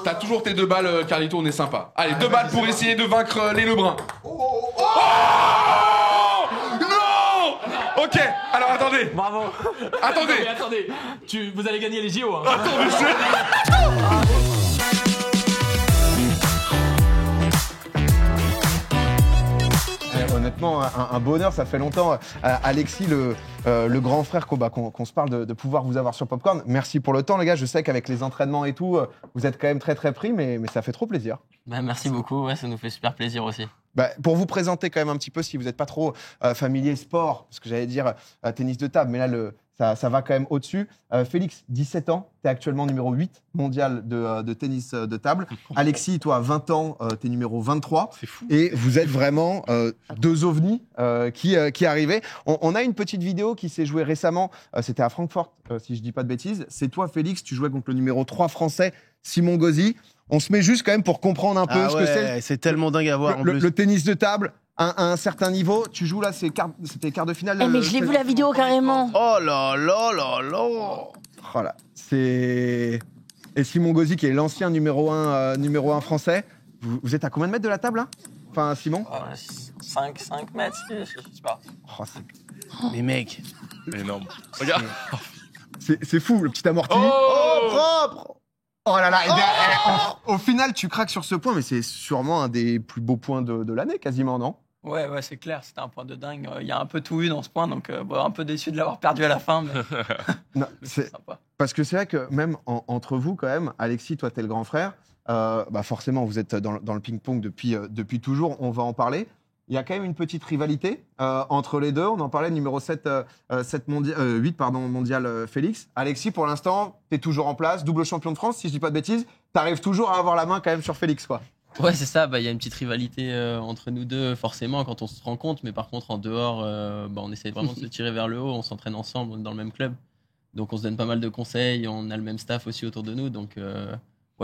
T'as toujours tes 2 balles, Carlito, on est sympa. Allez, 2 balles pour essayer de vaincre les Lebrun. Oh non. Ok, alors attendez. Bravo. Attendez. Non, mais attendez. Vous allez gagner les JO. Hein. Attendez, Honnêtement, un bonheur, ça fait longtemps. Alexis, le grand frère, qu'on se parle de pouvoir vous avoir sur Popcorn. Merci pour le temps, les gars. Je sais qu'avec les entraînements et tout, vous êtes quand même très très pris, mais ça fait trop plaisir. Bah, merci beaucoup, ouais, ça nous fait super plaisir aussi. Bah, pour vous présenter quand même un petit peu, si vous n'êtes pas trop familier sport, parce que j'allais dire tennis de table, mais là, ça va quand même au-dessus. Félix, 17 ans, tu es actuellement numéro 8 mondial de tennis de table. Alexis, toi, 20 ans, tu es numéro 23. C'est fou. Et vous êtes vraiment 2 ovnis qui arrivaient. On a une petite vidéo qui s'est jouée récemment, c'était à Francfort, si je dis pas de bêtises. C'est toi, Félix, tu jouais contre le numéro 3 français, Simon Gauzy. On se met juste quand même pour comprendre un peu ce que c'est. C'est tellement dingue à voir. Le tennis de table, à un certain niveau, tu joues là, c'était quart de finale. Mais je l'ai vu la vidéo carrément. Oh là là là là. Voilà, c'est... Et Simon Gauzy, qui est l'ancien numéro 1 français. Vous êtes à combien de mètres de la table, là? Enfin, Simon 5 mètres, je sais pas. Mais mec. Énorme. Regarde. C'est fou, le petit amorti. Oh, propre. Oh là là, au final, tu craques sur ce point, mais c'est sûrement un des plus beaux points de l'année, quasiment, non? Ouais, c'est clair, c'était un point de dingue. Il y a un peu tout eu dans ce point, donc un peu déçu de l'avoir perdu à la fin, mais Non, c'est sympa. Parce que c'est vrai que même entre vous, quand même, Alexis, toi, t'es le grand frère, forcément, vous êtes dans le ping-pong depuis toujours, on va en parler. Il y a quand même une petite rivalité entre les deux. On en parlait, numéro 8 mondial Félix. Alexis, pour l'instant, tu es toujours en place, double champion de France, si je dis pas de bêtises. Tu arrives toujours à avoir la main quand même sur Félix, quoi. Ouais, c'est ça, y a une petite rivalité entre nous deux, forcément, quand on se rend compte, mais par contre, en dehors, on essaie vraiment de se tirer vers le haut, on s'entraîne ensemble, on est dans le même club. Donc on se donne pas mal de conseils, on a le même staff aussi autour de nous, donc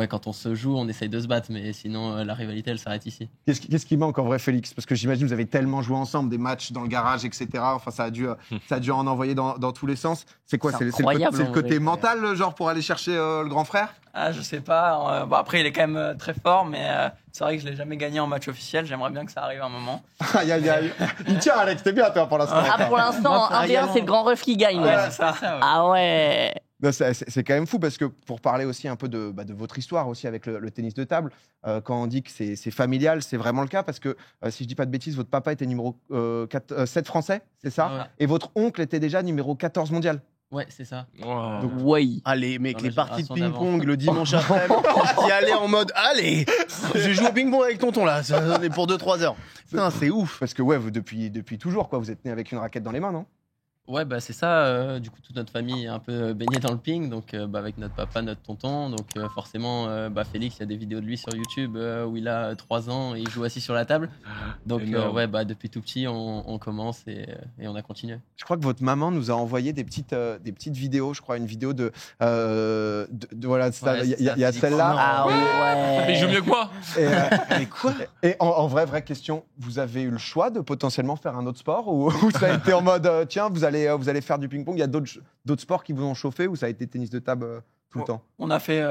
quand on se joue, on essaye de se battre, mais sinon, la rivalité, elle s'arrête ici. Qu'est-ce qui manque en vrai, Félix? Parce que j'imagine que vous avez tellement joué ensemble, des matchs dans le garage, etc. Enfin, ça a dû en envoyer dans tous les sens. C'est quoi? C'est le côté mental, genre, pour aller chercher le grand frère? Ah, je sais pas. Après, il est quand même très fort, mais c'est vrai que je l'ai jamais gagné en match officiel. J'aimerais bien que ça arrive un moment. Aïe, aïe, aïe. Il tient, Alex, t'es bien, toi, pour l'instant. Ah, pour l'instant, 1v1, c'est le grand ref qui gagne. Ouais, c'est ça. Ah ouais. Non, c'est quand même fou parce que pour parler aussi un peu de votre histoire aussi avec le tennis de table, quand on dit que c'est familial, c'est vraiment le cas parce que si je dis pas de bêtises, votre papa était numéro 7 français, c'est ça? Ouais. Et votre oncle était déjà numéro 14 mondial. Ouais, c'est ça. Wow. Donc, Ouais. Allez, mec, Dans les la parties de génération ping-pong le dimanche après, y aller en mode allez, je joue au ping-pong avec tonton là, ça est pour 2-3 heures. Putain, c'est ouf. Parce que ouais, vous depuis toujours quoi, vous êtes né avec une raquette dans les mains, non? Ouais, c'est ça. Du coup, toute notre famille est un peu baignée dans le ping, donc avec notre papa, notre tonton. Donc forcément, Félix, il y a des vidéos de lui sur YouTube où il a 3 ans et il joue assis sur la table. Donc depuis tout petit, on commence et on a continué. Je crois que votre maman nous a envoyé des petites vidéos, je crois, une vidéo de voilà, il y a celle-là. Ah ouais. Mais il joue mieux que moi. Mais quoi? Et en vraie question, vous avez eu le choix de potentiellement faire un autre sport ou ça a été en mode tiens, vous allez faire du ping-pong? Il y a d'autres sports qui vous ont chauffé ou ça a été tennis de table tout le temps? On a fait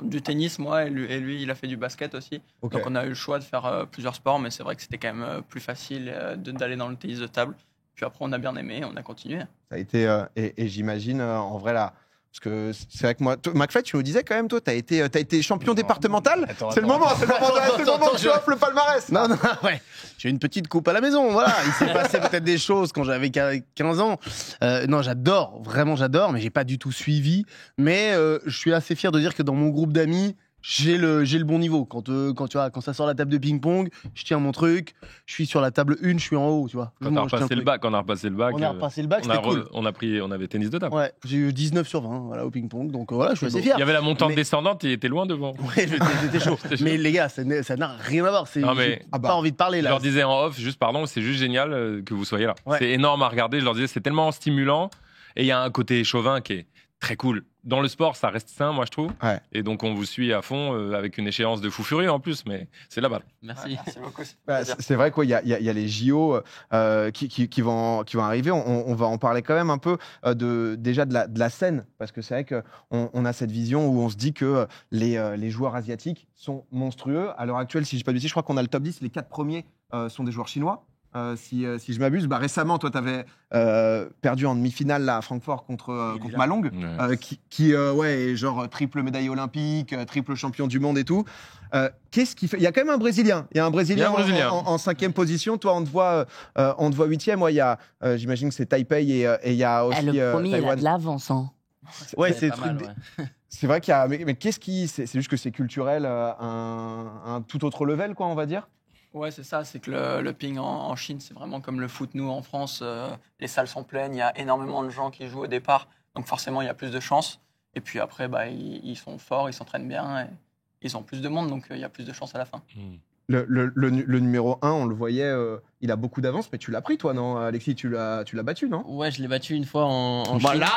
du tennis, moi, et lui, il a fait du basket aussi. Ok. Donc on a eu le choix de faire plusieurs sports, mais c'est vrai que c'était quand même plus facile d'aller dans le tennis de table. Puis après, on a bien aimé, on a continué. Ça a été et j'imagine en vrai là. Parce que c'est vrai que moi, McFly, tu nous disais quand même, toi, t'as été champion départemental. C'est le moment que tu offres le palmarès. Non, ouais. J'ai une petite coupe à la maison, voilà. Il s'est passé peut-être des choses quand j'avais 15 ans. Non, vraiment j'adore, mais j'ai pas du tout suivi. Mais je suis assez fier de dire que dans mon groupe d'amis, j'ai le bon niveau. Quand ça sort la table de ping-pong, je tiens mon truc, je suis sur la table 1, je suis en haut, tu vois. Quand on a repassé le bac, On a repassé le bac, c'était cool. on avait tennis de table. Ouais, j'ai eu 19 sur 20 voilà, au ping-pong, donc voilà, je suis assez fier. Il y avait la montante descendante, il était loin devant. Ouais, j'étais chaud. Mais les gars, ça n'a rien à voir. J'ai pas envie de parler Je là. leur disais en off, juste pardon, c'est juste génial que vous soyez là. Ouais. C'est énorme à regarder. Je leur disais, c'est tellement stimulant. Et il y a un côté chauvin qui est très cool. Dans le sport, ça reste sain, moi, je trouve. Ouais. Et donc, on vous suit à fond avec une échéance de fou furieux en plus, mais c'est là-bas. Merci. Merci beaucoup. Bah, c'est vrai qu'il y a les JO qui vont arriver. On va en parler quand même un peu déjà de la scène, parce que c'est vrai qu'on a cette vision où on se dit que les joueurs asiatiques sont monstrueux. À l'heure actuelle, si je ne dis pas de bêtises, je crois qu'on a le top 10. Les 4 premiers sont des joueurs chinois. Si je m'abuse, récemment, toi, tu avais perdu en demi-finale là, à Francfort contre Malong, qui est genre triple médaille olympique, triple champion du monde et tout. Qu'est-ce qui fait? Il y a quand même un Brésilien. Il y a un Brésilien en 5e position. Toi, on te voit 8e. Il y a, j'imagine que c'est Taipei et il y a aussi Le premier, il a Taïwan. de l'avance. Hein. Ouais, C'est pas mal, ouais. c'est vrai qu'il y a. Mais qu'est-ce qui. C'est juste que c'est culturel, un tout autre level, quoi, on va dire. Ouais, c'est ça, c'est que le ping en Chine, c'est vraiment comme le foot. Nous, en France, les salles sont pleines, il y a énormément de gens qui jouent au départ, donc forcément, il y a plus de chances. Et puis après, ils sont forts, ils s'entraînent bien, et ils ont plus de monde, donc il y a plus de chances à la fin. Le numéro 1, on le voyait, il a beaucoup d'avance, mais tu l'as pris, toi, non, Alexis? Tu l'as battu, non? Ouais, je l'ai battu une fois en Voilà.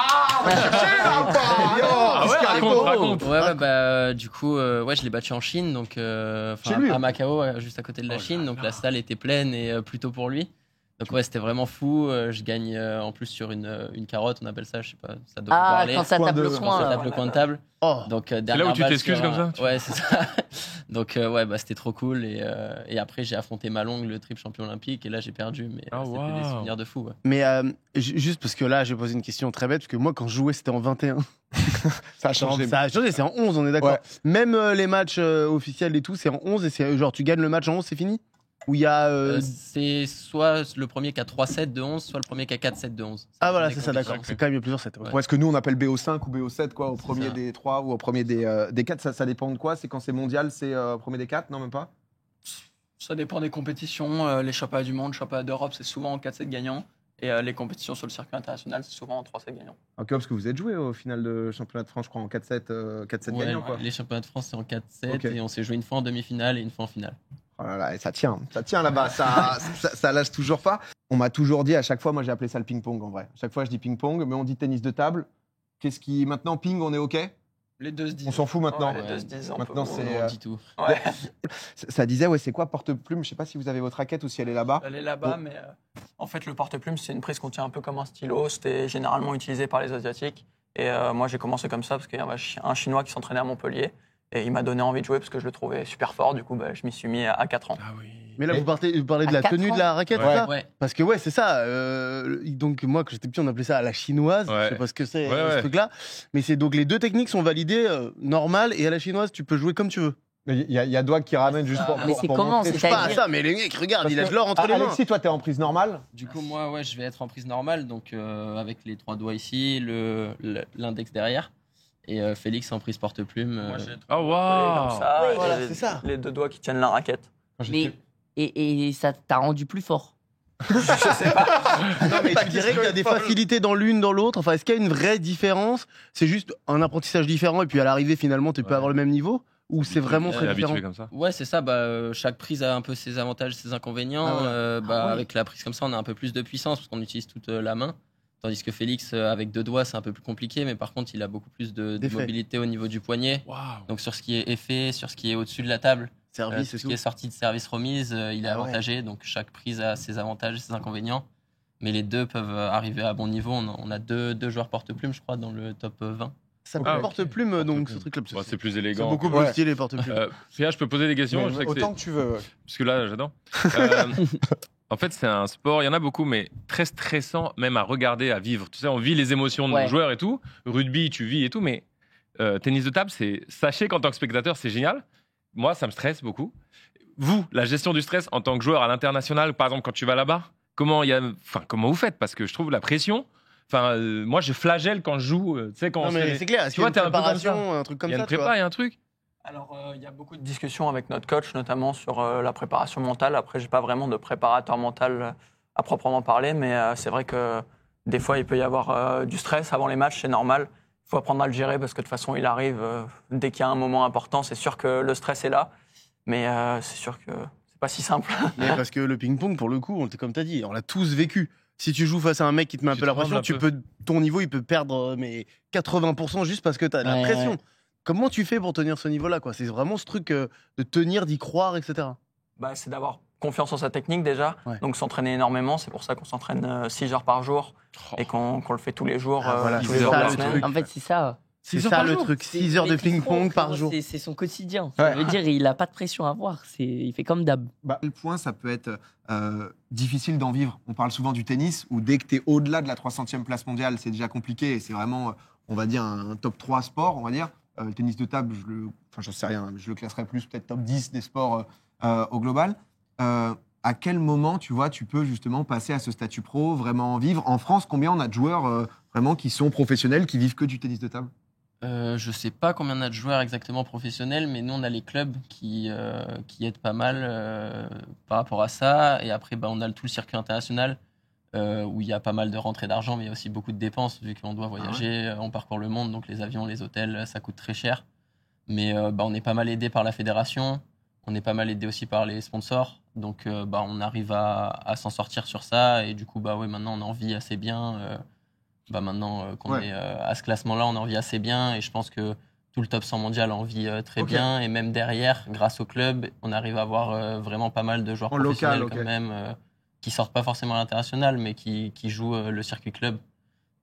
Ah ouais, raconte. Ouais, bah, du coup, je l'ai battu en Chine, donc Chez lui, à hein. Macao, juste à côté de la Chine, donc la salle était pleine et plutôt pour lui. Donc ouais, c'était vraiment fou. Je gagne en plus sur une carotte, on appelle ça, je sais pas, ça doit vous parler. Quand ça tape le Quand Quand ça coin. tape le coin de table. Oh. Donc là dernière où tu balle t'excuses sur comme ça, Ouais, c'est ça. Donc c'était trop cool et après j'ai affronté Malong, le triple champion olympique, et là j'ai perdu, mais c'était des souvenirs de fou. Ouais. Mais juste parce que là, j'ai posé une question très bête, parce que moi, quand je jouais, c'était en 21. Ça a changé. Ça a changé, c'est en 11, on est d'accord. Ouais. Même les matchs officiels et tout, c'est en 11, et c'est genre, tu gagnes le match en 11, c'est fini? Ou il y a. C'est soit le premier qui a 3-7 de 11, soit le premier qui a 4-7 de 11. Ah voilà, Des c'est ça, d'accord. compétitions. C'est quand même plusieurs 7. Ouais, ce que nous on appelle BO5 ou BO7, quoi, au premier ça. des 3 ou au premier des 4, ça dépend de quoi? C'est quand c'est mondial, c'est au premier des 4? Non, même pas? Ça dépend des compétitions. Les championnats du monde, championnats d'Europe, c'est souvent en 4-7 gagnants. Et les compétitions sur le circuit international, c'est souvent en 3-7 gagnants. Ok, parce que vous êtes joué au final de championnat de France, je crois, en 4-7 Ouais, gagnants, quoi. les championnats de France, c'est en 4-7, Ok. et on s'est joué une fois en demi-finale et une fois en finale. Oh là là, et ça tient là-bas, ça lâche toujours pas. On m'a toujours dit, à chaque fois, moi j'ai appelé ça le ping-pong en vrai. À chaque fois je dis ping-pong, mais on dit tennis de table. Qu'est-ce qui. Maintenant, ping, on est ok? Les deux se disent. On s'en fout maintenant. Ouais, les deux se disent. Maintenant, c'est. On dit tout. Ouais. Ça disait, ouais, c'est quoi porte-plume? Je sais pas si vous avez votre raquette ou si elle est là-bas. Elle est là-bas, Bon. mais en fait, le porte-plume, c'est une prise qu'on tient un peu comme un stylo. C'était généralement utilisé par les Asiatiques. Et moi, j'ai commencé comme ça parce qu'il y avait un Chinois qui s'entraînait à Montpellier. Et il m'a donné envie de jouer parce que je le trouvais super fort. Du coup, je m'y suis mis à 4 ans. Ah oui. Mais là, Et- vous parlez de À la 4 tenue ans. de la raquette, Ouais. c'est ça? Ouais. Parce que ouais, c'est ça. Donc moi, quand j'étais petit, on appelait ça à la chinoise. Ouais. Je sais pas ce que c'est Ouais, ce ouais. truc-là. Mais c'est donc les deux techniques sont validées normales, et à la chinoise, tu peux jouer comme tu veux. Mais il y a Doig qui ramène juste pour. Mais c'est pour comment? montrer. Je sais pas à C'est-à-dire- ça, mais les mecs, regarde, Parce il a que- de l'or entre les mains. Alexis, toi, t'es en prise normale. Du coup, moi, ouais, je vais être en prise normale, donc avec les 3 doigts ici, l'index derrière, et Félix en prise porte-plume. Moi, j'ai Oh waouh. comme ça. Ouais, et voilà, les- c'est ça. Les deux doigts qui tiennent la raquette. Quand j'étais- Mais, et ça t'a rendu plus fort. Non, mais tu dirais qu'il y a des facilités dans l'une, dans l'autre. Enfin, est-ce qu'il y a une vraie différence? C'est juste un apprentissage différent, et puis à l'arrivée, finalement, tu peux Ouais. avoir le même niveau? Ou c'est vraiment T'es très différent? habitué comme ça. Ouais, c'est ça. Chaque prise a un peu ses avantages, ses inconvénients. Ah ouais. Ah ouais. Avec la prise comme ça, on a un peu plus de puissance parce qu'on utilise toute la main. Tandis que Félix, avec 2 doigts, c'est un peu plus compliqué, mais par contre, il a beaucoup plus de D'effet. mobilité au niveau du poignet. Waouh. Donc sur ce qui est effet, sur ce qui est au-dessus de la table, Service tout et ce tout. qui est sorti de service remise, il est Ah ouais. avantagé. Donc chaque prise a ses avantages et ses inconvénients. Mais les deux peuvent arriver à bon niveau. On a deux joueurs porte-plume, je crois, dans le top 20. Ça Ah, ok. porte-plume, donc Porte-plume. ce truc-là. Bon, c'est plus C'est élégant. beaucoup plus Ouais. stylé, porte-plume. Fia, je peux poser des questions. Mais Je sais que autant c'est- que tu veux. ouais. Parce que là, j'adore. Euh, en fait, c'est un sport, il y en a beaucoup, mais très stressant, même à regarder, à vivre. Tu sais, on vit les émotions de Ouais. nos joueurs et tout. Rugby, tu vis et tout, mais tennis de table, sachez qu'en tant que spectateur, c'est génial. Moi, ça me stresse beaucoup. Vous, la gestion du stress en tant que joueur à l'international, par exemple, quand tu vas là-bas, comment vous faites? Parce que je trouve la pression. Moi, je flagelle quand je joue. Tu sais, quand Non, on se mais fait- c'est clair. Est-ce Tu qu'il y a vois, une t'es un peu comme ça. préparation, un truc comme il y a ça, une tu vois? prépa, il y a un truc. Alors, il y a beaucoup de discussions avec notre coach, notamment sur la préparation mentale. Après, j'ai pas vraiment de préparateur mental à proprement parler, mais c'est vrai que des fois, il peut y avoir du stress avant les matchs, c'est normal. Il faut apprendre à le gérer parce que de toute façon, il arrive dès qu'il y a un moment important. C'est sûr que le stress est là, mais c'est sûr que c'est pas si simple. Mais parce que le ping-pong, pour le coup, comme tu as dit, on l'a tous vécu. Si tu joues face à un mec qui te met un Tu peu la trembles pression, un peu. ton niveau il peut perdre mais 80% juste parce que t'as la Ouais, pression. ouais. Comment tu fais pour tenir ce niveau-là, quoi? C'est vraiment ce truc de tenir, d'y croire, etc. Bah, c'est d'avoir confiance en sa technique déjà, Ouais. donc s'entraîner énormément. C'est pour ça qu'on s'entraîne 6 heures par jour et qu'on le fait tous les jours, Ah, voilà, tous c'est les jours de ça, la le semaine. truc. En fait, c'est ça. C'est 6 heures ça par le jour. truc. 6 heures de ping-pong par jour. C'est son quotidien. Ouais. Ça veut dire il a pas de pression à avoir. Il fait comme d'hab. À quel point ça peut être difficile d'en vivre? On parle souvent du tennis, où dès que tu es au-delà de la 300e place mondiale, c'est déjà compliqué. Et c'est vraiment, on va dire, un top 3 sport, on va dire. Le tennis de table, j'en sais rien, je le classerais plus, peut-être top 10 des sports au global. À quel moment, tu vois, tu peux justement passer à ce statut pro, vraiment en vivre? En France, combien on a de joueurs vraiment qui sont professionnels, qui vivent que du tennis de table? Je sais pas combien on a de joueurs exactement professionnels, mais nous on a les clubs qui aident pas mal par rapport à ça. Et après, on a tout le circuit international où il y a pas mal de rentrées d'argent, mais il y a aussi beaucoup de dépenses vu qu'on doit voyager, on parcourt le monde, donc les avions, les hôtels, ça coûte très cher. Mais on est pas mal aidé par la fédération, on est pas mal aidé aussi par les sponsors, donc on arrive à s'en sortir sur ça. Et du coup, maintenant on en vit assez bien. Maintenant qu'on est à ce classement-là, on en vit assez bien et je pense que tout le top 100 mondial en vit très bien. Et même derrière, grâce au club, on arrive à avoir vraiment pas mal de joueurs En professionnels local, quand même, qui sortent pas forcément à l'international, mais qui jouent le circuit club.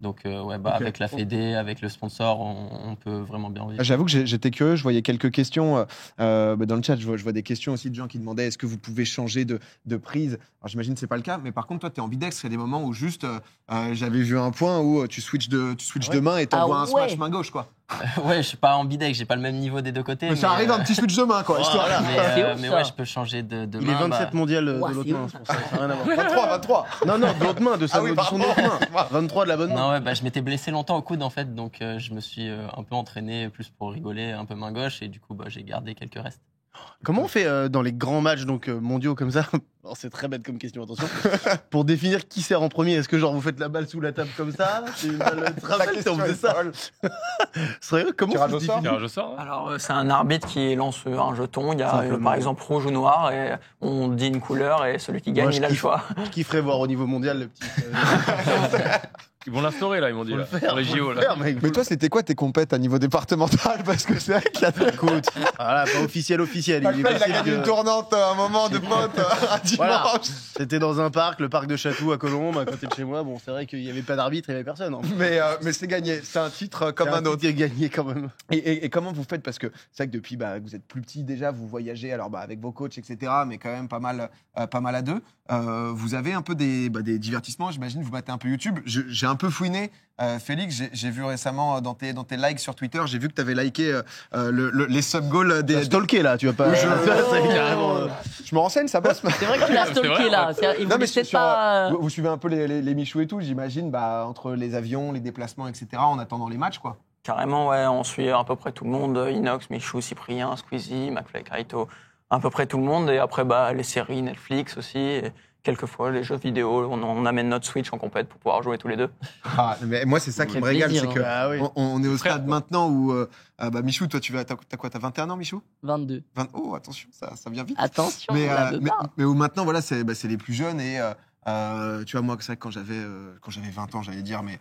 Donc avec la Fédé, avec le sponsor, on peut vraiment bien vivre. J'avoue que j'étais curieux, je voyais quelques questions dans le chat, je vois des questions aussi de gens qui demandaient est-ce que vous pouvez changer de prise? Alors j'imagine que ce n'est pas le cas, mais par contre toi tu es ambidextre, il y a des moments où juste, j'avais vu un point où tu switches de main et t'envoies un smash main gauche quoi. Ouais, je suis pas ambidex, j'ai pas le même niveau des deux côtés. Mais ça arrive un petit switch de main quoi, histoire. Mais, ouf, mais ça. ouais, je peux changer de Il main. est 27 mondial de Ouais, l'autre c'est main, ouf. c'est pour ça. Ça n'a rien à voir. 23. Non, de l'autre main, de Ah oui, son pardon. autre main. 23 de la bonne main. Non, je m'étais blessé longtemps au coude en fait, donc je me suis un peu entraîné plus pour rigoler, un peu main gauche, et du coup j'ai gardé quelques restes. Comment on fait dans les grands matchs mondiaux comme ça? Alors, c'est très bête comme question, attention. Pour définir qui sert en premier, est-ce que genre vous faites la balle sous la table comme ça? C'est une balle de travail, on faisait ça. Sérieux, comment Tirage ça au se sort définit? Tirage au sort. hein. Alors, c'est un arbitre qui lance un jeton. Il y a Simplement. par exemple rouge ou noir et on dit une couleur et celui qui gagne, Moi, je il a le kiffe. choix. Je kifferais voir au niveau mondial le petit. Ils vont l'instaurer là, ils m'ont dit. Faut le Là, faire, pour les faut le JO là. faire, mec. Mais toi c'était quoi tes compètes à niveau départemental? Parce que c'est vrai qu'il y a Écoute, voilà, pas officiel. Il est il a possible gagné une que... tournante un moment de pote un dimanche. Voilà. C'était dans un parc, le parc de Chatou à Colombes, à côté de chez moi. Bon, c'est vrai qu'il n'y avait pas d'arbitre, il n'y avait personne. Hein. Mais c'est gagné, c'est un titre comme C'est un autre. qui est gagné quand même. Et comment vous faites? Parce que c'est vrai que depuis que vous êtes plus petit déjà, vous voyagez alors avec vos coachs, etc. Mais quand même pas mal à deux. Vous avez un peu des divertissements, j'imagine. Vous battez un peu YouTube. J'ai un peu fouiné. Félix, j'ai vu récemment dans tes likes sur Twitter, j'ai vu que tu avais liké les sub-goals T'as des. stalké là, tu vas pas. Je- C'est carrément. Je me renseigne, ça bosse. C'est vrai que tu l'as C'est stalké vrai, là. Il Non, voulait mais peut-être pas. vous suivez un peu les Michou et tout, j'imagine, entre les avions, les déplacements, etc. En attendant les matchs, quoi. Carrément, ouais, on suit à peu près tout le monde. Inox, Michou, Cyprien, Squeezie, McFly, Carito, à peu près tout le monde. Et après, les séries, Netflix aussi. Et quelquefois, les jeux vidéo, on amène notre Switch en compète pour pouvoir jouer tous les deux. Ah, mais moi, c'est ça qui fait me régale, plaisir, c'est que Ah oui. on est au Frère, stade quoi. maintenant où Michou, toi, t'as quoi? T'as 21 ans, Michou? 22. Oh, attention, ça vient vite. Attention, Mais, on la veut pas. mais où maintenant, voilà, c'est les plus jeunes et tu vois, moi, c'est vrai que quand j'avais 20 ans, j'allais dire, mais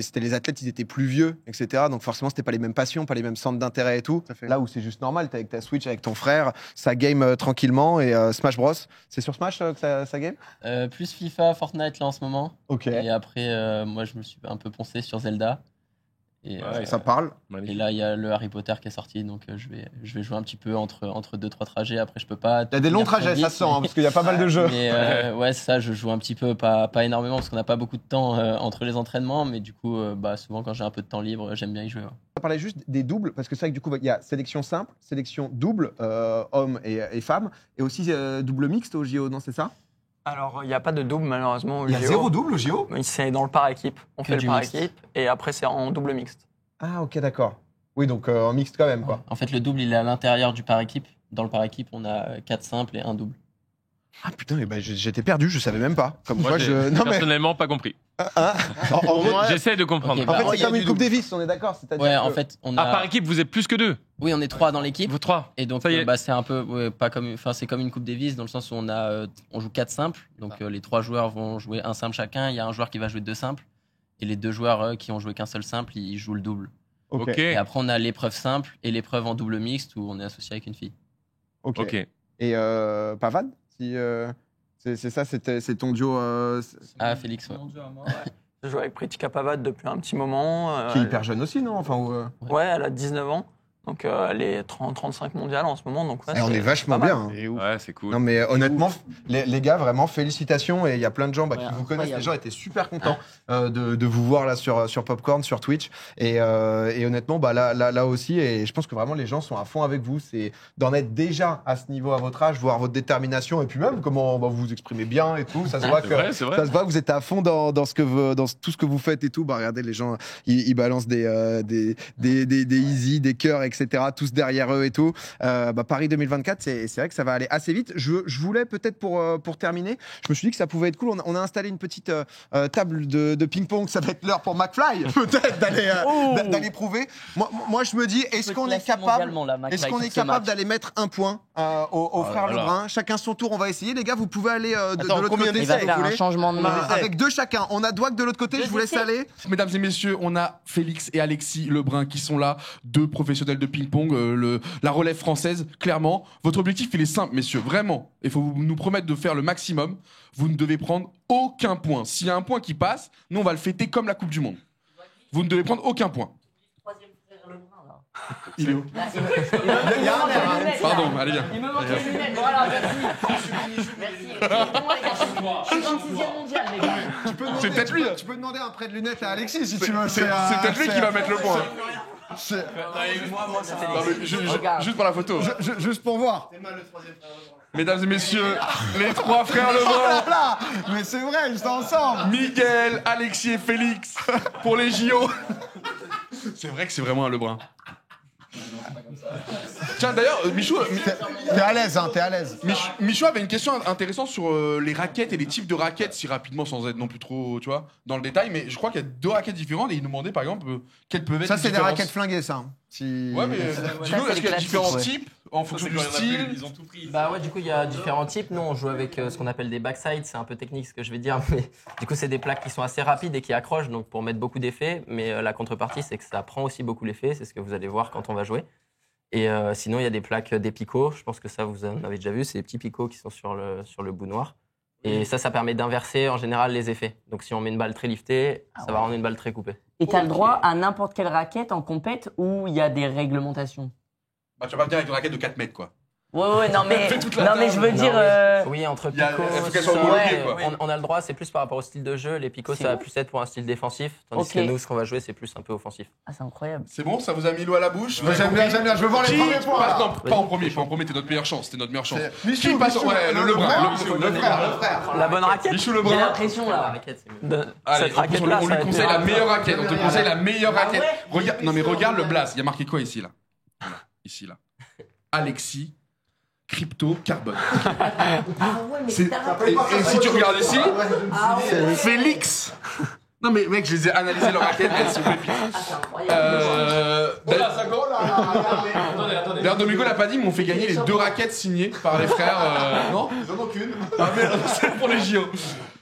c'était les athlètes, ils étaient plus vieux, etc. Donc forcément, c'était pas les mêmes passions, pas les mêmes centres d'intérêt et tout. Tout à fait. Là où c'est juste normal, t'es avec ta Switch, avec ton frère, ça game tranquillement et Smash Bros. C'est sur Smash que ça game? Plus FIFA, Fortnite là en ce moment. Ok. Et après, moi je me suis un peu poncé sur Zelda. Et, Ouais, Ça parle. et Magnifique. là il y a le Harry Potter qui est sorti, donc je vais jouer un petit peu entre 2-3 trajets. Après je peux pas. Il y a des longs trajets, ça se sent, hein, parce qu'il y a pas mal de jeux. Mais ouais, ça, je joue un petit peu, pas énormément, parce qu'on n'a pas beaucoup de temps entre les entraînements, mais du coup, souvent quand j'ai un peu de temps libre, j'aime bien y jouer. Ouais. On parlait juste des doubles, parce que c'est vrai que du coup, il y a sélection simple, sélection double, hommes et femmes, et aussi double mixte au JO, non, c'est ça? Alors, il n'y a pas de double, malheureusement. au Il y a JO. 0 double au JO? Mais c'est dans le par équipe. On Que fait le du par mixte. équipe et après, c'est en double mixte. Ah, ok, d'accord. Oui, donc en mixte quand même, quoi. En fait, le double, il est à l'intérieur du par équipe. Dans le par équipe, on a 4 simples et un double. Ah putain, j'étais perdu, je savais même pas. Comme Moi, quoi, j'ai Non, mais... personnellement pas compris. En gros, J'essaie de comprendre. Ok, en bah, fait, il c'est y a comme du une Coupe double. Davis, on est d'accord. C'est-à-dire Ouais, que- en fait, on Ah, a. par équipe, vous êtes plus que 2. Oui, on est 3 dans l'équipe. Vous 3. Et donc, Ça y est. bah, c'est un peu, pas comme, enfin, c'est comme une Coupe Davis dans le sens où on joue 4 simples. Donc, les 3 joueurs vont jouer un simple chacun. Il y a un joueur qui va jouer 2 simples. Et les 2 joueurs qui ont joué qu'un seul simple, ils jouent le double. Ok. Ok. Et après, on a l'épreuve simple et l'épreuve en double mixte où on est associé avec une fille. Ok. Ok. Et Pavad, si c'est ça, c'est ton duo Ah, Félix, ouais. Je joue avec Pritika Pavad depuis un petit moment. qui est hyper jeune aussi, non? Enfin, Ouais, elle a 19 ans. Donc elle est 35 mondiale en ce moment. Donc, ouais, on c'est est vachement pas mal. bien. Hein. Et ouf. Ouais, c'est cool. Non mais honnêtement, les gars, vraiment félicitations et il y a plein de gens qui Ouais, vous connaissent. incroyable. Les gens étaient super contents de vous voir là sur Popcorn, sur Twitch et honnêtement, bah là aussi et je pense que vraiment les gens sont à fond avec vous. C'est d'en être déjà à ce niveau à votre âge, voir votre détermination et puis même comment vous vous exprimez bien et tout. Ça se voit C'est que vrai, c'est vrai. ça se voit que vous êtes à fond dans tout ce que vous faites et tout. Bah regardez les gens, ils balancent des easy, des cœurs, etc. Tous derrière eux et tout. Paris 2024, c'est vrai que ça va aller assez vite. Je voulais peut-être pour terminer, je me suis dit que ça pouvait être cool. On a installé une petite table de ping-pong. Ça va être l'heure pour McFly, peut-être d'aller prouver. Moi, je me dis, est-ce qu'on est capable d'aller mettre un point aux frères là là. Lebrun? Chacun son tour. On va essayer, les gars. Vous pouvez aller de Attends, l'autre combien côté. Il si va vous faire un voulez. changement de main. Avec 2 chacun. On a Dwag de l'autre côté. Je vous laisse aller. Mesdames et messieurs, on a Félix et Alexis Lebrun qui sont là, 2 professionnels de ping-pong, la relève française, clairement. Votre objectif, il est simple, messieurs, vraiment. Il faut nous promettre de faire le maximum. Vous ne devez prendre aucun point. S'il y a un point qui passe, nous, on va le fêter comme la Coupe du Monde. Vous ne devez prendre aucun point. Il est où Pardon, allez bien. Il me manque les lunettes, voilà, merci. Je suis 26e mondial, les gars. C'est peut-être lui. Tu peux demander un prêt de lunettes à Alexis si tu veux. C'est peut-être lui qui va mettre le point. Moi, c'était Non, mais juste pour la photo. Juste pour voir. Mesdames et messieurs, les 3 frères Lebrun, Là, mais c'est vrai, ils sont ensemble. Miguel, Alexis et Félix, pour les JO. C'est vrai que c'est vraiment un Lebrun. Tiens, d'ailleurs, Michou, T'es à l'aise, hein, t'es à l'aise. Michou avait une question intéressante sur les raquettes et les types de raquettes, si rapidement, sans être non plus trop, tu vois, dans le détail. Mais je crois qu'il y a 2 raquettes différentes et il nous demandait, par exemple, quelles peuvent être Ça, les c'est des différences. raquettes flinguées, ça. Si... Ouais, mais dis-nous, c'est est-ce qu'il y a classique, différents ouais. types en fonction du style? Ils ont tout pris. Bah ouais, du coup, il y a différents types. Nous, on joue avec ce qu'on appelle des backsides. C'est un peu technique ce que je vais dire, mais du coup, c'est des plaques qui sont assez rapides et qui accrochent, donc pour mettre beaucoup d'effets. Mais la contrepartie, c'est que ça prend aussi beaucoup l'effet. C'est ce que vous allez voir quand on va jouer. Et sinon, il y a des plaques, des picots. Je pense que ça, vous en avez déjà vu. C'est des petits picots qui sont sur le bout noir. Et ça permet d'inverser en général les effets. Donc si on met une balle très liftée, ça va rendre une balle très coupée. Et t'as le droit à n'importe quelle raquette en compète où il y a des réglementations. Bah, tu vas pas venir avec une raquette de 4 mètres, quoi. Ouais, non mais, Fais toute la non, mais table. je veux dire... Oui, entre Il y a- picots, il faut qu'elle soit ça, homologuée, ouais, quoi. on a le droit, c'est plus par rapport au style de jeu. Les picots, C'est ça va bon. plus être pour un style défensif. Tandis Ok. que nous, ce qu'on va jouer, c'est plus un peu offensif. Ah, c'est incroyable. C'est bon, ça vous a mis l'eau à la bouche? Moi, j'aime bien. Je veux voir les Qui premiers points. passe- là. non, pas en premier, t'es notre meilleure chance, t'es notre meilleure chance. Michou, Qui passe? Michou, Ouais, le frère. La bonne raquette. Michou J'ai Lebrun. l'impression La là. raquette, c'est mieux. Allez, Cette raquette-là, on ça lui va être conseille une la raquette. meilleure raquette. On te conseille la meilleure Ah raquette. ouais Regarde, non mais regarde le blast. Il y a marqué quoi ici là? Voilà, ici là. Alexis Crypto Carbone. C'est- et si tu regardes ici, Félix. Non mais mec, je les ai analysées leurs raquettes, elles sont pépites. D'ailleurs, Domingo l'a pas dit, mais on fait gagner les 2 raquettes signées par les frères. Non? J'en manque une. Ah merde, c'est pour les JO.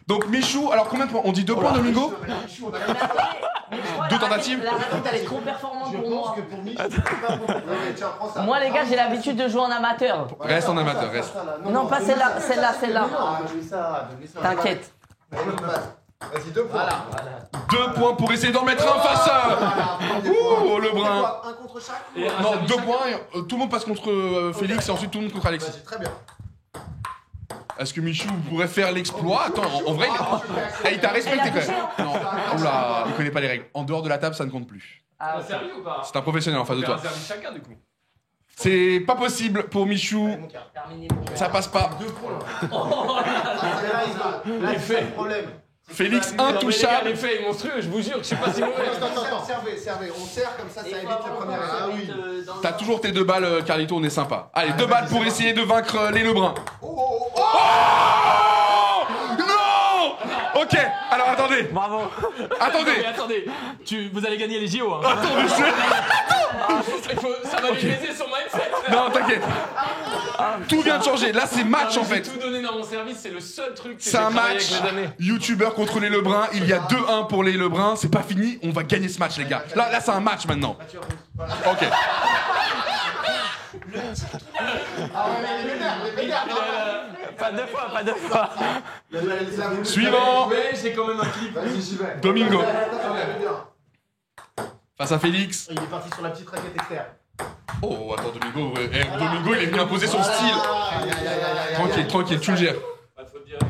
Donc Michou, alors combien de points? On dit 2 points, Domingo? Deux tentatives. La raquette, elle est trop performante pour moi. pour Michou, c'est pas bon. Tiens, prends ça. Moi, les gars, j'ai l'habitude de jouer en amateur. Reste en amateur, reste. Non, pas celle-là, celle-là. Donne-lui ça. T'inquiète. Vas-y, 2 points. 2 points pour essayer d'en mettre un face à. Ouh, Lebrun. Un contre chaque. Non, 2 points, tout le monde passe contre Félix et ensuite tout le monde contre Alexis. Vas-y, très bien. Est-ce que Michou pourrait faire l'exploit? Attends, en vrai, il t'a respecté quand même. Non, oula, il connaît pas les règles. En dehors de la table, ça ne compte plus. Ah, ok. Sérieux ou pas? C'est un professionnel en face de toi. service chacun du coup. C'est pas possible pour Michou, Terminé pour moi. ça passe pas. Là, c'est le problème. Félix Non, mais les gars, intouchable. l'effet est monstrueux, je vous jure que je suis pas si mauvais. Attends, servez. On serre comme ça, ça évite la première. Ah oui. T'as toujours tes 2 balles, Carlito, on est sympa. Allez, 2 balles pour essayer de vaincre les Lebrun. Oh non! Ok, Ok, alors attendez. Bravo. Attendez. Mais attendez, vous allez gagner les JO. Hein. Attendez, Ça va lui baiser son mindset. Non, t'inquiète. Tout vient de changer. Là, c'est match en fait. J'ai tout donné dans mon service, c'est le seul truc que j'ai C'est un travaillé match. avec les années. YouTubeur contre les Lebrun. Il y a 2-1 pour les Lebrun. C'est pas fini. On va gagner ce match, les gars. Là, c'est un match maintenant. Ok. Pas deux fois, pas deux fois. Suivant. Ouais, j'ai quand même un clip. Domingo. Face à Félix. Il est parti sur la petite raquette externe. Oh, attends, Domingo. Domingo, il est venu imposer son style. Tranquille, tranquille, tu le gères. Pas de faute directe,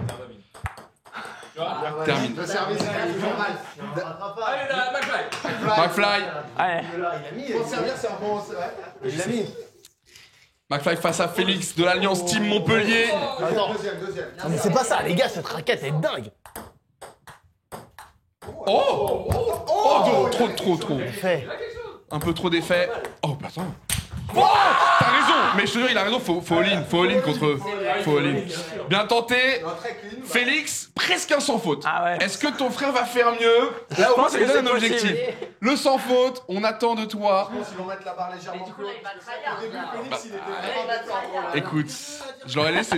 Damien. Termine. Le service, il fait mal. Allez, là, McFly. McFly. Allez. Pour servir, c'est un bon. Il l'a mis. McFly face à Félix de l'Alliance Team Montpellier. Deuxième. Non, mais c'est pas ça, les gars, cette raquette est dingue. Oh, oh, trop. Fait. Un peu trop d'effets. Oh, bah attends. Oh, t'as raison. Mais je te jure, il a raison. Faut all-in contre eux. Faut all-in. Bien tenté. Félix, presque un sans faute. Ah ouais. Est-ce que ton frère va faire mieux? Là, au moins, ça lui que donne un c'est objectif. possible. Le sans faute, on attend de toi. Ils vont mettre la barre légèrement plus haute. il va tryhard. Au début, Félix, il était il vraiment va d'accord. tryhard. Écoute, je l'aurais laissé.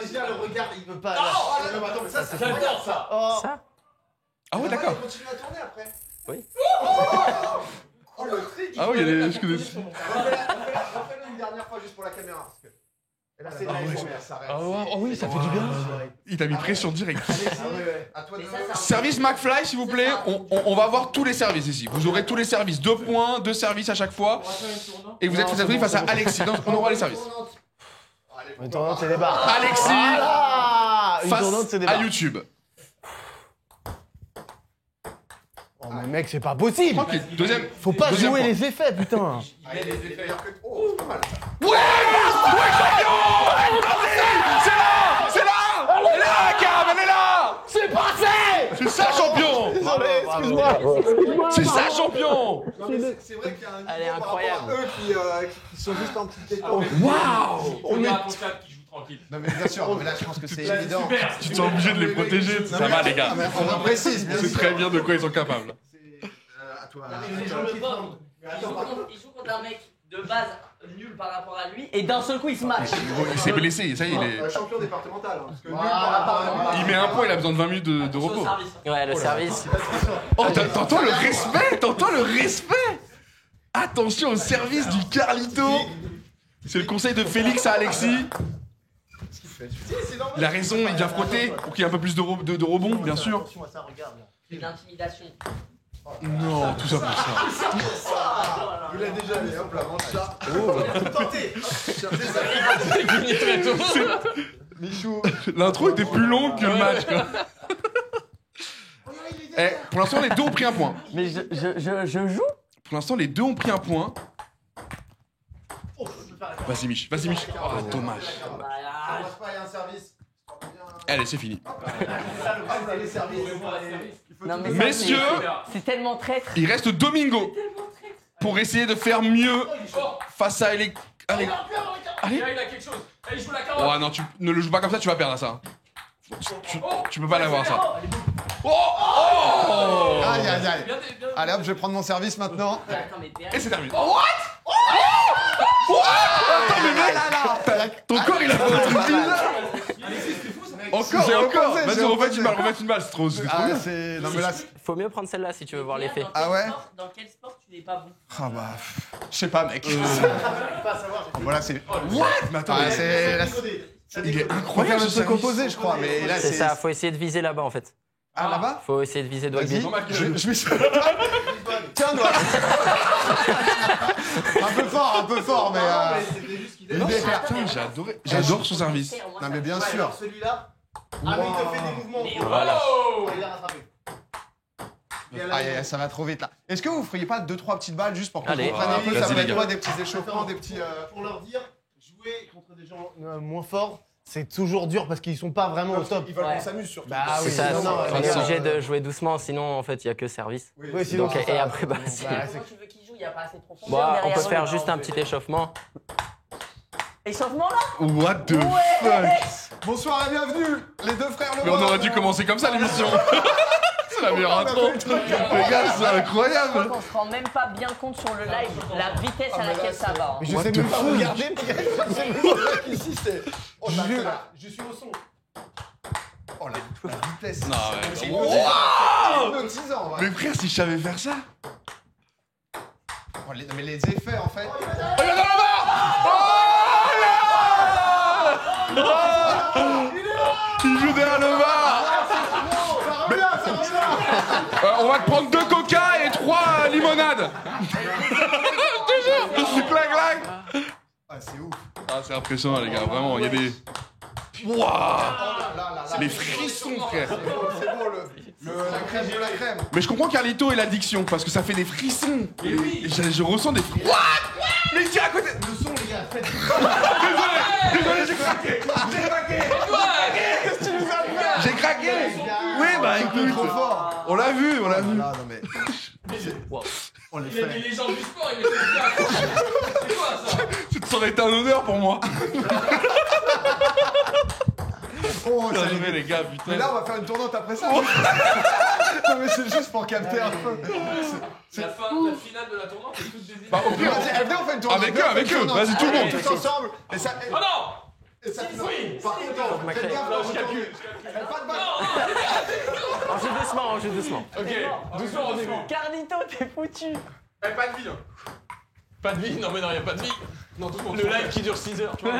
Déjà, le regard, il veut pas. Non, attends, mais ça, c'est J'adore ça. Oh. Ça Ah ouais, d'accord. Il continue à tourner après. Oui. Oh, le trick. Ah ouais, il y a des. je connais- Refais-le une dernière fois juste pour la caméra. Parce que... Et là, c'est de la SMR, ça reste. Oh oui, ça fait du bien. Il t'a mis pression direct. À toi de. Mais ça, c'est un- Service McFly, s'il vous plaît. On va voir tous les services ici. Vous aurez tous les services. 2 points, 2 services à chaque fois. Et vous êtes face à Alexis. Donc, on aura les services. Une tournante, c'est des barres. Alexis Voilà. Une tournante, face c'est des à barres. YouTube. Oh, mais mec, c'est pas possible. Tranquille. Deuxième. Faut pas deuxième jouer point. les effets, putain. Allez, les effets. Oh, c'est pas mal. Ouais, champion. C'est là. C'est là. Elle est là, Cam. Elle est là. C'est passé. C'est ça, champion. Désolé, excuse-moi. C'est ça, champion. Non, mais c'est vrai qu'il y a un niveau Elle est par rapport à incroyable. eux qui sont juste en petit écart. Waouh. On est à ton stade qui joue tranquille. Non, mais bien sûr, mais là, je pense que c'est évident. Super. Tu te sens obligé de les protéger. Ça va, les gars. On précise, bien C'est sûr. très bien de quoi ils sont capables. À toi. Il joue contre un mec de base nul par rapport à lui et d'un seul coup il se match. Il s'est blessé. Ça y est, il est. Champion départemental. Parce que Il met un point. Il a besoin de 20 minutes de Au repos. service. Ouais, le service. Oh, t'entends le respect. T'entends le respect. Attention au service du Carlito. C'est le conseil de Félix à Alexis. Il a raison, il vient frotter pour qu'il y ait un peu plus de rebond, bien sûr. C'est de l'intimidation. Non, tout ça pour ça. Il a déjà mis hop là, mange ça. Michou. L'intro était plus longue que le match, quoi. Eh, pour l'instant, les deux ont pris un point. Mais je joue. Pour l'instant, les deux ont pris un point. Vas-y, Mich. Vas-y, Mich. Oh, dommage. Ça passe pas, il y a un service. Allez, c'est fini. Les services. Non, mais ça, Messieurs, c'est tellement traître. il reste Domingo pour essayer de faire mieux face à Allez. Allez, il a quelque chose. Allez, joue la carotte. Oh non, tu ne le joues pas comme ça, tu vas perdre à ça. Tu peux pas l'avoir, ça. Oh. Aïe, aïe, aïe. Bien, Allez hop, je vais prendre mon service maintenant. Attends, mais Et c'est terminé. What? Attends, mais mec, ton corps il a fait un truc bizarre. Encore. Vas-y, refais une balle, c'est trop Ah, bien. c'est. Non, mais là. Faut mieux prendre celle-là si tu veux voir l'effet. Ah ouais? Dans quel sport tu n'es pas bon? Ah bah. Je sais pas, mec. Voilà, c'est. What? Mais attends, Ah, mais c'est. il est On va faire incroyable le ce truc service. opposé, je crois, mais là, C'est c'est. ça, faut essayer de viser là-bas en fait. Ah, là-bas? Faut essayer de viser Dwagby. Vas-y. Je vais. Tiens, Noah. Un peu fort, mais. Il est bien. Putain, j'adore son service. Non, mais bien sûr. Celui-là. Ah, mais il te fait des mouvements. Voilà. Il l'a rattrapé. Aïe, aïe, ça va trop vite là. Est-ce que vous feriez pas 2-3 petites balles juste pour qu'on Allez. comprenne un peu? Vas-y, Ça les va être gars. quoi? Des petits échauffements, des petits. Pour leur dire, jouer contre des gens moins forts, c'est toujours dur parce qu'ils sont pas vraiment au top. Ils veulent Ouais. qu'on s'amuse surtout. Bah C'est oui, ça, non, non, on est ça. obligé de jouer doucement, sinon en fait il y a que service. Oui, sinon, Donc, c'est et ça. après, bah, c'est- Bah, Comment tu veux qu'il joue? Il n'y a pas assez de profondeur Bon, on derrière peut eux. faire juste un petit échauffement. Échauffement là? What the Ouais. fuck? Bonsoir et bienvenue, les deux frères Mais on aurait dû commencer comme ça l'émission. C'est la meilleure intro. Les gars, c'est Je incroyable. crois qu'on se rend même pas bien compte sur le live la vitesse à laquelle ça va. Mais je sais même pas regarder, les gars. Je sais même pas ici, c'est. Oh, je suis au son. Oh, la vitesse. Non, c'est hypnotisant, ouais. Mais frère, si je savais faire ça. Oh, mais les effets, en fait. Regarde dans la barre. Il joue derrière le bar. On va te prendre 2 coca et 3 limonades. Je te jure. Clac, clac. Ah, c'est ouf. Ah, c'est impressionnant, les gars. Vraiment, il y a des. Waouh. C'est les frissons, frère. C'est bon, la crème de la crème. Mais je comprends Carlito et l'addiction parce que ça fait des frissons. Et oui. Je ressens des frissons. What? Mais tiens à côté. Le son, les gars, faites. Désolé, j'ai craqué. J'ai craqué. Oui, bah écoute. Trop fort. On l'a vu, on l'a vu. Non, mais. On les Il y a des fait. légendes du sport, il met ses pieds. C'est quoi ça? Ça aurait été un honneur pour moi. Oh, ça Arrivé, les gars, putain. Mais là, on va faire une tournante après ça. Non, mais c'est juste pour capter un peu. La finale de la tournante, c'est toutes des Bah, au pire, Venez, on fait une tournante. avec eux. Vas-y, tout le monde. Tous ensemble. Et ça. Oh non! Et ça finit. Oui. Par contre, faites gaffe, Non, on je retourne. calcule. Pas de balle. On joue doucement, on joue doucement. Ok, doucement au début. Carlito, t'es foutu. Pas de vie, hein. Pas de vie? Non, mais non, y'a pas de vie. Non, tout le monde. Le live qui dure 6 heures, tu vois.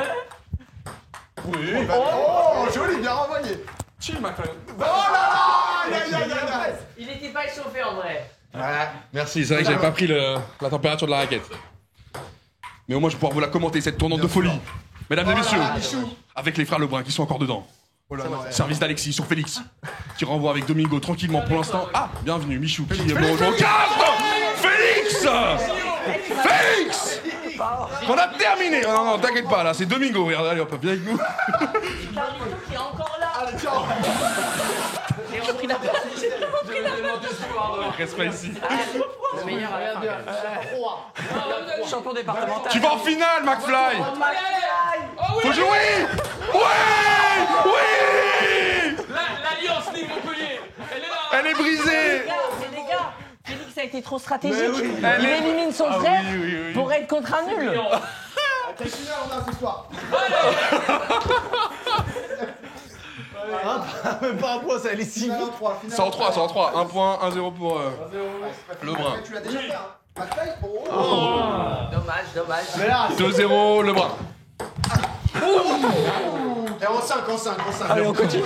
Oui. Oh, joli, bien renvoyé. Chill, ma frère. Oh là là. Aïe, aïe, aïe, aïe. Il était pas échauffé en vrai. Merci, c'est vrai que j'avais pas pris la température de la raquette. Mais au moins, je vais pouvoir vous la commenter, cette tournante de folie. Mesdames et messieurs, avec les frères Lebrun qui sont encore dedans. Oh là là. Service d'Alexis sur Félix, qui renvoie avec Domingo tranquillement pour l'instant. Ah, bienvenue, Michou qui me rejoint au cadre. Félix. Félix. On a terminé. Non, non, t'inquiète pas, là, c'est Domingo. Regarde, allez, hop, viens avec nous. Carlito qui est encore là. Allez, tiens. J'ai repris la place. Reste pas ici. Le meilleur à la fin. Champion départemental. Tu vas en finale, McFly. Oh oui! Faut jouer. Ouais. Oui. L'Alliance Lille-Montpellier, elle est là! Elle est brisée. Les gars, Félix a été trop stratégique. oui. Il élimine son frère oui. pour être contre un nul. Quelle finale on a ce soir? Même pas un point, ça allait si vite. 103. 1 point, 1-0 pour Lebrun. Tu l'as déjà fait, hein? Bataille. Dommage. Mais là, 2-0 Lebrun. Et en 5. allez, on continue.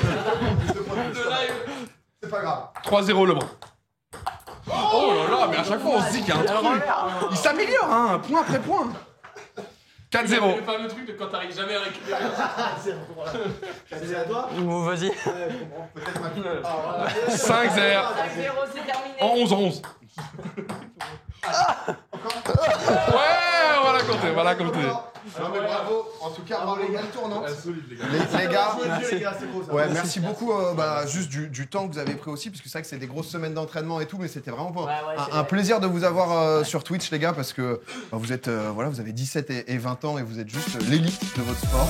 C'est pas grave. 3-0 Lebrun. Oh là là, mais à chaque fois on se dit qu'il y a un truc. Il s'améliore, hein, point après point. 4-0. Le fameux truc de quand t'arrives jamais à récupérer. C'est à toi? Ou vas-y. Peut-être ma 5-0. 5-0, c'est terminé. En 11. Ouais, on va la compter. Non mais bravo, en tout cas bravo les gars, tournante. Les gars, ouais, merci beaucoup juste du temps que vous avez pris aussi, parce que c'est vrai que c'est des grosses semaines d'entraînement et tout, mais c'était vraiment un plaisir de vous avoir sur Twitch les gars, parce que vous êtes vous avez 17 et 20 ans et vous êtes juste l'élite de votre sport.